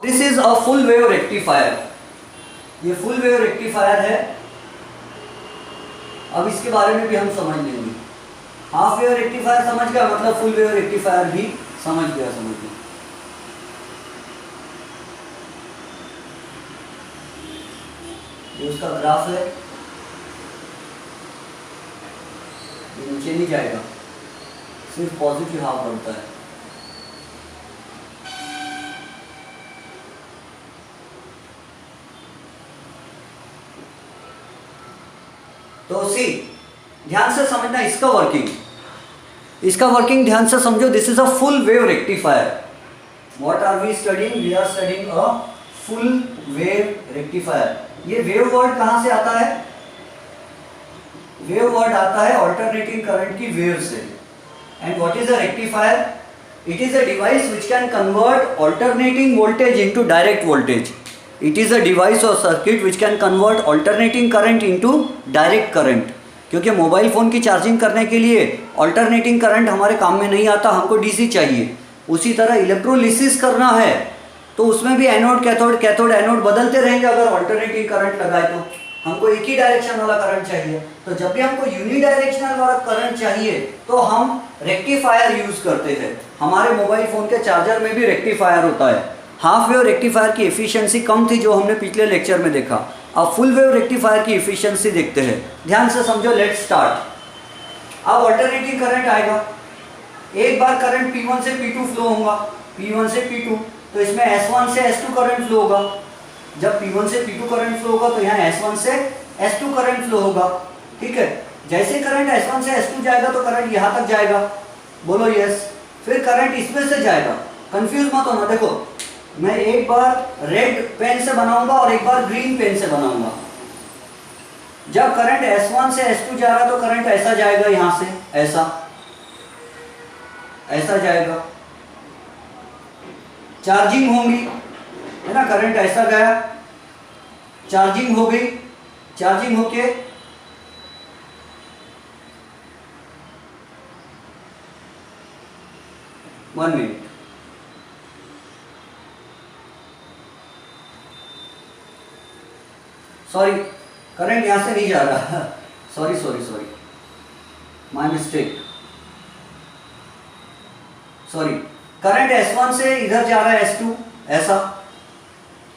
This is a full wave rectifier. ये full wave rectifier है। अब इसके बारे में भी हम समझ लेंगे। हाफ वेव रेक्टिफायर समझ गया, मतलब फुल वेव रेक्टिफायर भी समझ गया। ये उसका ग्राफ है, ये नीचे नहीं जाएगा, सिर्फ पॉजिटिव हाफ बढ़ता है। तो सी ध्यान से समझना इसका वर्किंग ध्यान से समझो। This is a full wave rectifier. What are we studying? We are studying a full wave rectifier. ये वेव वर्ड कहां से आता है? वेव वर्ड आता है ऑल्टरनेटिंग करंट की वेव से। And what is a rectifier? It is a device which can convert alternating voltage into direct voltage. It is a device or circuit which can convert alternating current into direct current। क्योंकि mobile phone की charging करने के लिए alternating current हमारे काम में नहीं आता, हमको डीसी चाहिए। उसी तरह इलेक्ट्रोलिसिस करना है तो उसमें भी एनोड कैथोड, कैथोड एनोड बदलते रहेंगे। अगर अल्टरनेटिंग करंट लगाए तो हमको एक ही डायरेक्शन वाला करंट चाहिए। तो जब भी हमको यूनिडायरेक्शनल वाला करंट चाहिए तो हम रेक्टिफायर यूज करते हैं। हमारे मोबाइल फ़ोन के चार्जर में भी रेक्टिफायर होता है। हाफ वेव रेक्टिफायर की एफिशिएंसी कम थी जो हमने पिछले लेक्चर में देखा। अब फुल वेव रेक्टिफायर की एफिशिएंसी देखते हैं। ध्यान से समझो, लेट्स स्टार्ट। अब अल्टरनेटिंग करंट आएगा। एक बार करंट P1 से P2 फ्लो होगा, P1 से P2, तो इसमें S1 से S2 करंट फ्लो होगा। जब P1 से P2 करंट फ्लो होगा तो यहाँ S1 से S2 करंट फ्लो होगा। ठीक है, जैसे करंट S1 से S2 जाएगा तो करंट यहाँ तक जाएगा, बोलो यस। फिर करंट इसमें से जाएगा। कंफ्यूज मत होना, देखो मैं एक बार रेड पेन से बनाऊंगा और एक बार ग्रीन पेन से बनाऊंगा। जब करंट S1 से S2 जा रहा तो करंट ऐसा जाएगा, यहां से ऐसा जाएगा। चार्जिंग होगी, है ना, करंट ऐसा गया, चार्जिंग हो गई, चार्जिंग होके वन मिनट, सॉरी करंट यहां से नहीं जा रहा, sorry my mistake, sorry. Current S1 से इधर जा रहा है S2, ऐसा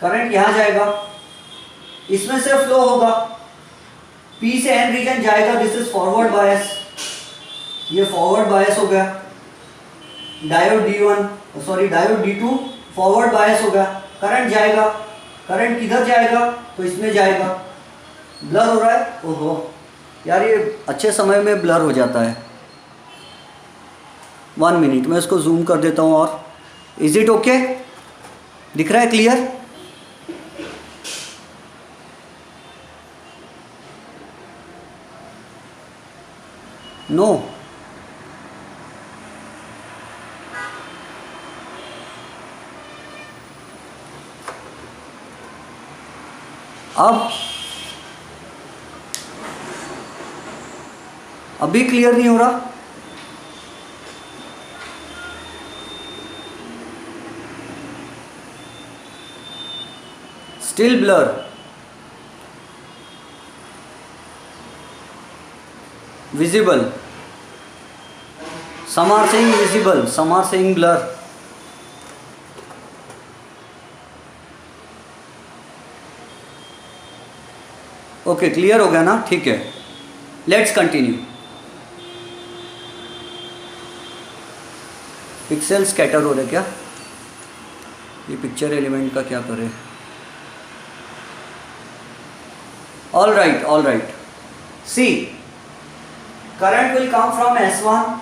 करंट यहां जाएगा, इसमें से फ्लो होगा, P से N रीजन जाएगा। दिस इज फॉरवर्ड बायस, ये फॉरवर्ड बायस हो गया। Diode diode D2 forward bias हो गया। करंट जाएगा, करंट किधर जाएगा? तो इसमें जाएगा। ब्लर हो रहा है, ओहो यार, ये अच्छे समय में ब्लर हो जाता है। 1 मिनट, मैं इसको जूम कर देता हूँ। और इज इट ओके? दिख रहा है क्लियर? नो अब अभी क्लियर नहीं हो रहा? Still blur. Visible, some are saying visible, some are saying blur। Okay, clear हो गया ना? ठीक है, लेट्स कंटिन्यू। पिक्सल स्कैटर हो रहे क्या? ये पिक्चर एलिमेंट का क्या करें? All right, see current will come from S1,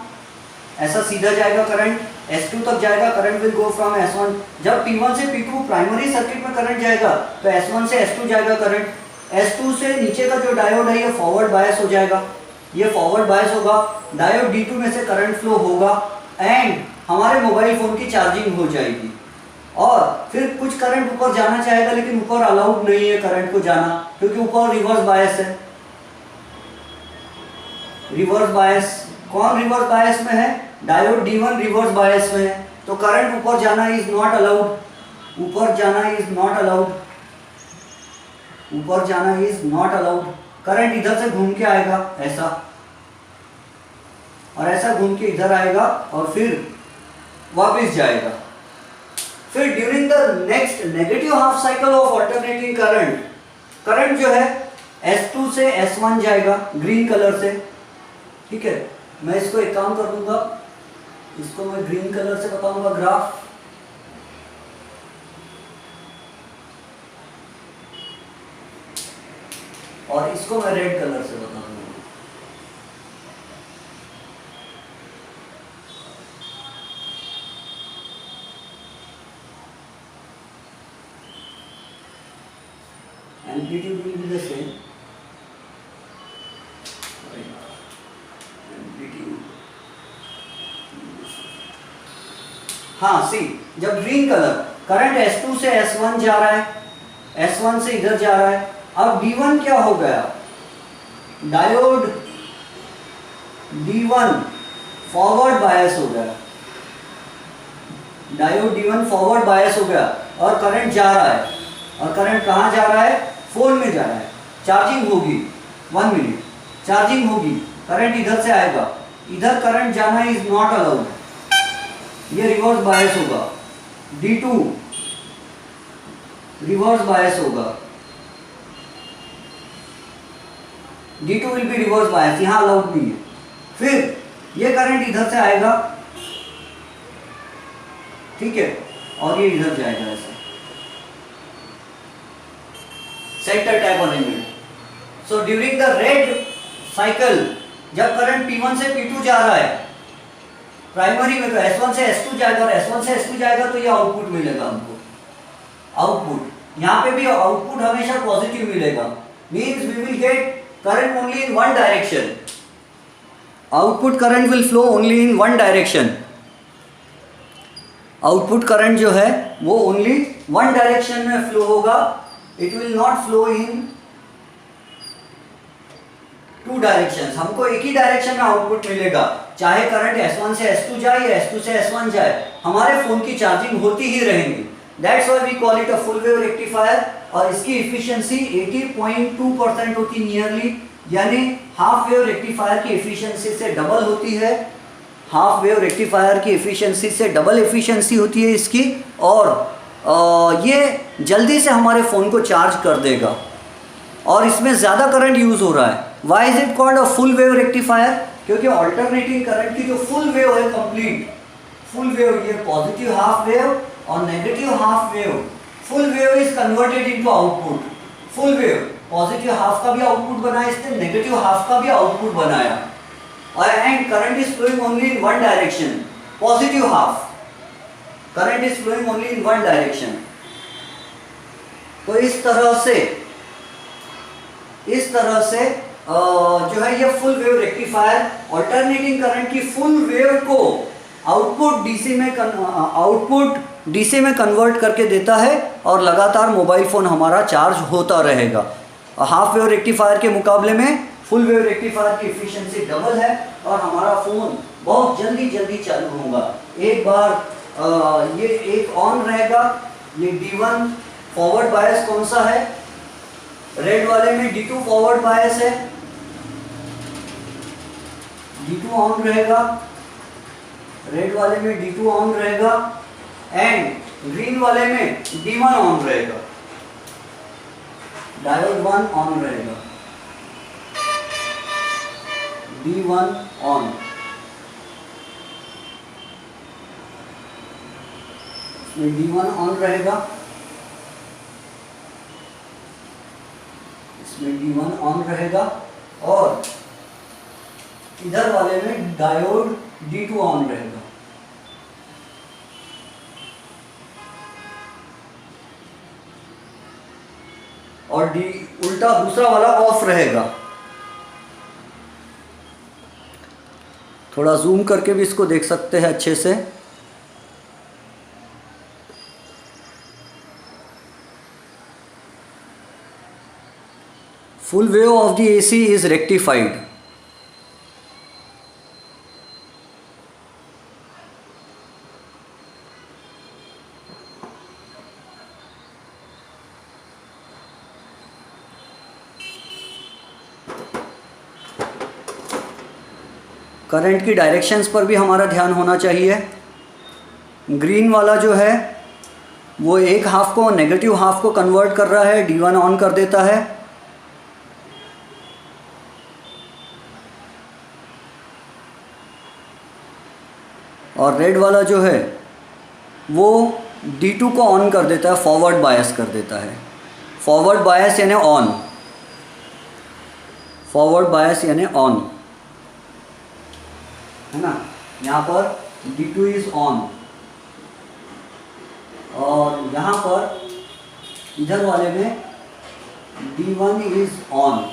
ऐसा सीधा जाएगा करंट, S2 तक जाएगा। Current will go from S1। जब P1 से P2 प्राइमरी सर्किट में करंट जाएगा तो S1 से S2 जाएगा करंट। S2 से नीचे का जो डायोड है ये फॉरवर्ड बायस हो जाएगा, ये फॉरवर्ड बायस होगा। डायोड D2 में से करंट फ्लो होगा एंड हमारे मोबाइल फ़ोन की चार्जिंग हो जाएगी। और फिर कुछ करंट ऊपर जाना चाहेगा, लेकिन ऊपर अलाउड नहीं है करंट को जाना, क्योंकि ऊपर रिवर्स बायस है। रिवर्स बायस, कौन रिवर्स बायस में है? डायोड D1 रिवर्स बायस में है, तो करंट ऊपर जाना इज नॉट अलाउड। ऊपर जाना इज नॉट अलाउड, ऊपर जाना इज नॉट अलाउड। करंट इधर से घूम के आएगा ऐसा, और ऐसा घूम के इधर आएगा और फिर वापस जाएगा। फिर during the next negative half cycle of alternating current, current जो है S2 से S1 जाएगा ग्रीन कलर से, ठीक है। मैं इसको एक काम कर दूंगा, इसको मैं ग्रीन कलर से बताऊंगा ग्राफ, और इसको मैं रेड कलर से बता दूंगा। Amplitude will be the same. Amplitude. हाँ सी, जब ग्रीन कलर करंट S2 से S1 जा रहा है, S1 से इधर जा रहा है, अब D1 क्या हो गया, डायोड D1 फॉरवर्ड बायस हो गया, डायोड D1 फॉरवर्ड बायस हो गया और करंट जा रहा है। और करंट कहाँ जा रहा है, फोन में जा रहा है। चार्जिंग होगी 1 मिनट, चार्जिंग होगी, करंट इधर से आएगा, इधर करंट जाना इज नॉट अलाउड, ये रिवर्स बायस होगा, D2 रिवर्स बायस होगा, D2 will be reverse bias, यहां अलाउड नहीं है। फिर ये करंट इधर से आएगा, ठीक है, और ये इधर जाएगा ऐसे, centre type arrangement. So during the red cycle, जब करंट P1 से P2 जा रहा है प्राइमरी में, तो S1 से S2 जाएगा, और S1 से S2 जाएगा तो ये आउटपुट मिलेगा हमको, आउटपुट यहाँ पे भी आउटपुट हमेशा पॉजिटिव मिलेगा, means we will get current only in one direction, output current will flow only in one direction, output current जो है वो ओनली वन डायरेक्शन में फ्लो होगा, it will not flow in two directions. हमको एक ही direction में output मिलेगा, चाहे करंट S1 से S2 जाए या S2 से S1 जाए, हमारे फोन की चार्जिंग होती ही रहेगी। That's why we call it a full wave rectifier, और इसकी एफिशिएंसी 80.2% होती नियरली, यानी हाफ वेव रेक्टिफायर की एफिशिएंसी से डबल होती है, हाफ वेव रेक्टिफायर की एफिशिएंसी से डबल एफिशिएंसी होती है इसकी, और ये जल्दी से हमारे फ़ोन को चार्ज कर देगा, और इसमें ज़्यादा करंट यूज़ हो रहा है। Why is it called a full wave rectifier, क्योंकि ऑल्टरनेटिंग करंट की जो फुल वेव है, कंप्लीट फुल वेव, ये पॉजिटिव हाफ वेव और negative half wave, full wave is converted into output. Full wave positive half का भी output बनाया इसने, नेगेटिव हाफ का भी आउटपुट बनाया, और and current is flowing only in one direction, positive half current is flowing only in one direction. तो इस तरह से जो है ये full wave rectifier alternating current की फुल वेव को आउटपुट डीसी में कन्वर्ट करके देता है, और लगातार मोबाइल फ़ोन हमारा चार्ज होता रहेगा। हाफ वेव रेक्टिफायर के मुकाबले में फुल वेव रेक्टिफायर की एफिशिएंसी डबल है, और हमारा फ़ोन बहुत जल्दी चालू होगा। एक बार ये एक ऑन रहेगा, ये D1 फॉरवर्ड बायस कौन सा है, रेड वाले में D2 फॉरवर्ड बायस है, D2 ऑन रहेगा, रेड वाले में D2 ऑन रहेगा, एंड ग्रीन वाले में D1 ऑन रहेगा, डायोड 1 ऑन रहेगा, D1 ऑन, इसमें D1 ऑन रहेगा, इसमें D1 ऑन रहेगा, और इधर वाले में डायोड D2 ऑन रहेगा। और उल्टा दूसरा वाला ऑफ रहेगा। थोड़ा जूम करके भी इसको देख सकते हैं अच्छे से। Full wave of the AC is rectified. Current की डायरेक्शंस पर भी हमारा ध्यान होना चाहिए। ग्रीन वाला जो है वो एक हाफ को नेगेटिव हाफ को कन्वर्ट कर रहा है, D1 ऑन कर देता है। और रेड वाला जो है वो D2 को ऑन कर देता है, फॉरवर्ड बायस कर देता है। फॉरवर्ड बायस यानी ऑन, फॉरवर्ड बायस यानी ऑन, है ना। यहाँ पर D2 इज ऑन और यहाँ पर इधर वाले में D1 is on.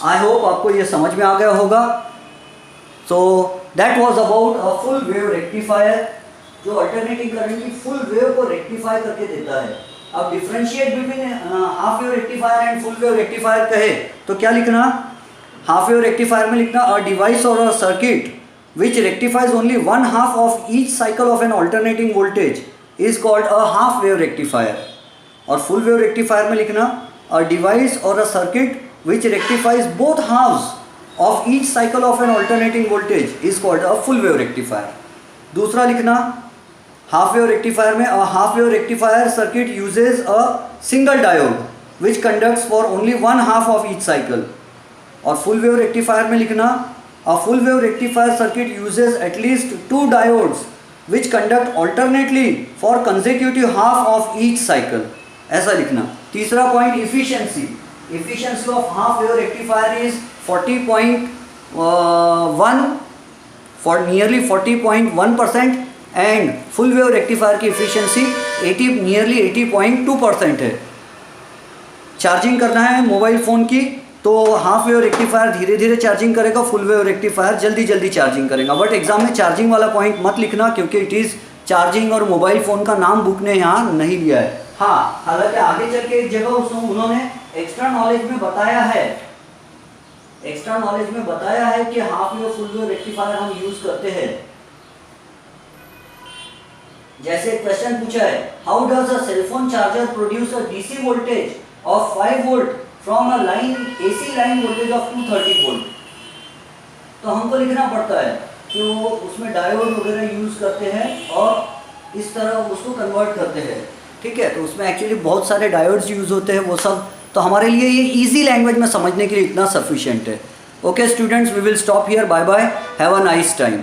I hope आपको ये समझ में आ गया होगा। So that was about a full wave rectifier, जो अल्टरनेटिंग करंट की फुल वेव को रेक्टिफाई करके देता है। अब differentiate between half wave rectifier and full wave rectifier कहे तो क्या लिखना? हाफ वेव रेक्टिफायर में लिखना अ डिवाइस और a circuit which rectifies only one half of each cycle of an alternating voltage is called a half wave rectifier। और full wave rectifier में लिखना a device or a circuit which rectifies both halves of each cycle of an alternating voltage is called a full wave rectifier। दूसरा लिखना half wave rectifier में a half wave rectifier circuit uses a single diode which conducts for only one half of each cycle। और full wave rectifier में लिखना a full wave rectifier circuit uses at least two diodes which conduct alternately for consecutive half of each cycle। ऐसा लिखना। तीसरा point efficiency of half wave rectifier is 40.1 for nearly 40.1% and full wave rectifier की efficiency nearly 80.2% है। Charging करना है mobile phone की तो half wave rectifier धीरे धीरे चार्जिंग करेगा, फुल वेव रेक्टिफायर जल्दी जल्दी चार्जिंग करेगा। बट एग्जाम में चार्जिंग वाला पॉइंट मत लिखना क्योंकि इट इज़ चार्जिंग और मोबाइल फ़ोन का नाम बुक ने यहाँ नहीं लिया है। हाँ, हालांकि आगे चल के एक जगह उन्होंने एक्स्ट्रा नॉलेज में बताया है, कि half wave full wave rectifier हम यूज करते हैं। जैसे क्वेश्चन पूछा है, how does a cellphone charger produce a DC voltage of 5 volt from a line AC line voltage of 230 volt. तो हमको लिखना पड़ता है कि वो उसमें डायोड वगैरह यूज़ करते हैं और इस तरह उसको कन्वर्ट करते हैं। ठीक है, तो उसमें एक्चुअली बहुत सारे डायोड्स यूज़ होते हैं वो सब, तो हमारे लिए ये इजी लैंग्वेज में समझने के लिए इतना सफिशिएंट है। Okay students, we will stop here. Bye bye, have a nice time.